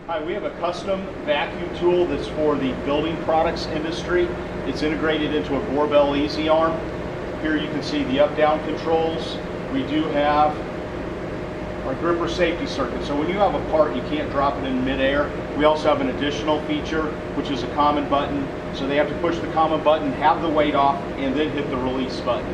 Hi, we have a custom vacuum tool that's for the building products industry. It's integrated into a Gorbel Easy Arm. Here you can see the up-down controls. We do have our gripper safety circuit. So when you have a part, you can't drop it in midair. We also have an additional feature, which is a common button. So they have to push the common button, have the weight off, and then hit the release button.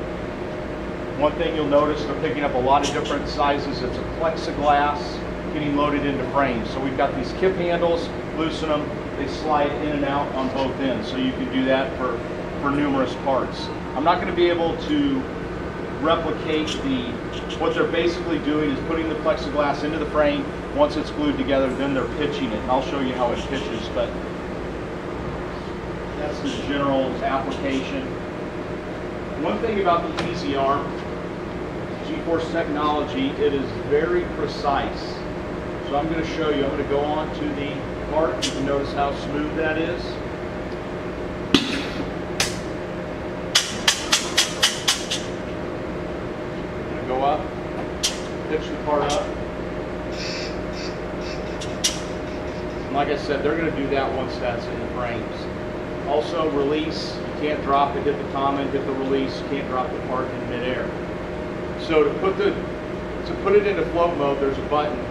One thing you'll notice, they're picking up a lot of different sizes. It's a plexiglass getting loaded into frames. So we've got these kip handles, loosen them, they slide in and out on both ends. So you can do that for numerous parts. I'm not going to be able to replicate what they're basically doing is putting the plexiglass into the frame. Once it's glued together, then they're pitching it. And I'll show you how it pitches, but that's the general application. One thing about the Easy Arm, G-Force technology, it is very precise. So I'm going to show you. I'm going to go on to the part. You can notice how smooth that is. I'm going to go up, pitch the part up. And like I said, they're going to do that once that's in the frames. Also, release. You can't drop it, hit the common, hit the release. You can't drop the part in midair. So to put it into float mode, there's a button.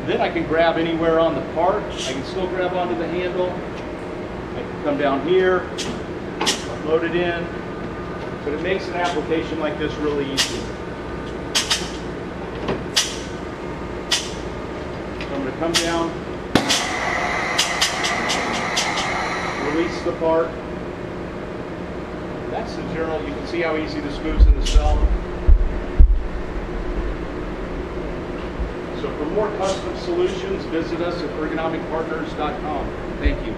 Then I can grab anywhere on the part. I can still grab onto the handle. I can come down here, load it in. But it makes an application like this really easy. So I'm going to come down, release the part. That's the general. You can see how easy this moves in the cell. So for more custom solutions, visit us at ergonomicpartners.com. Thank you.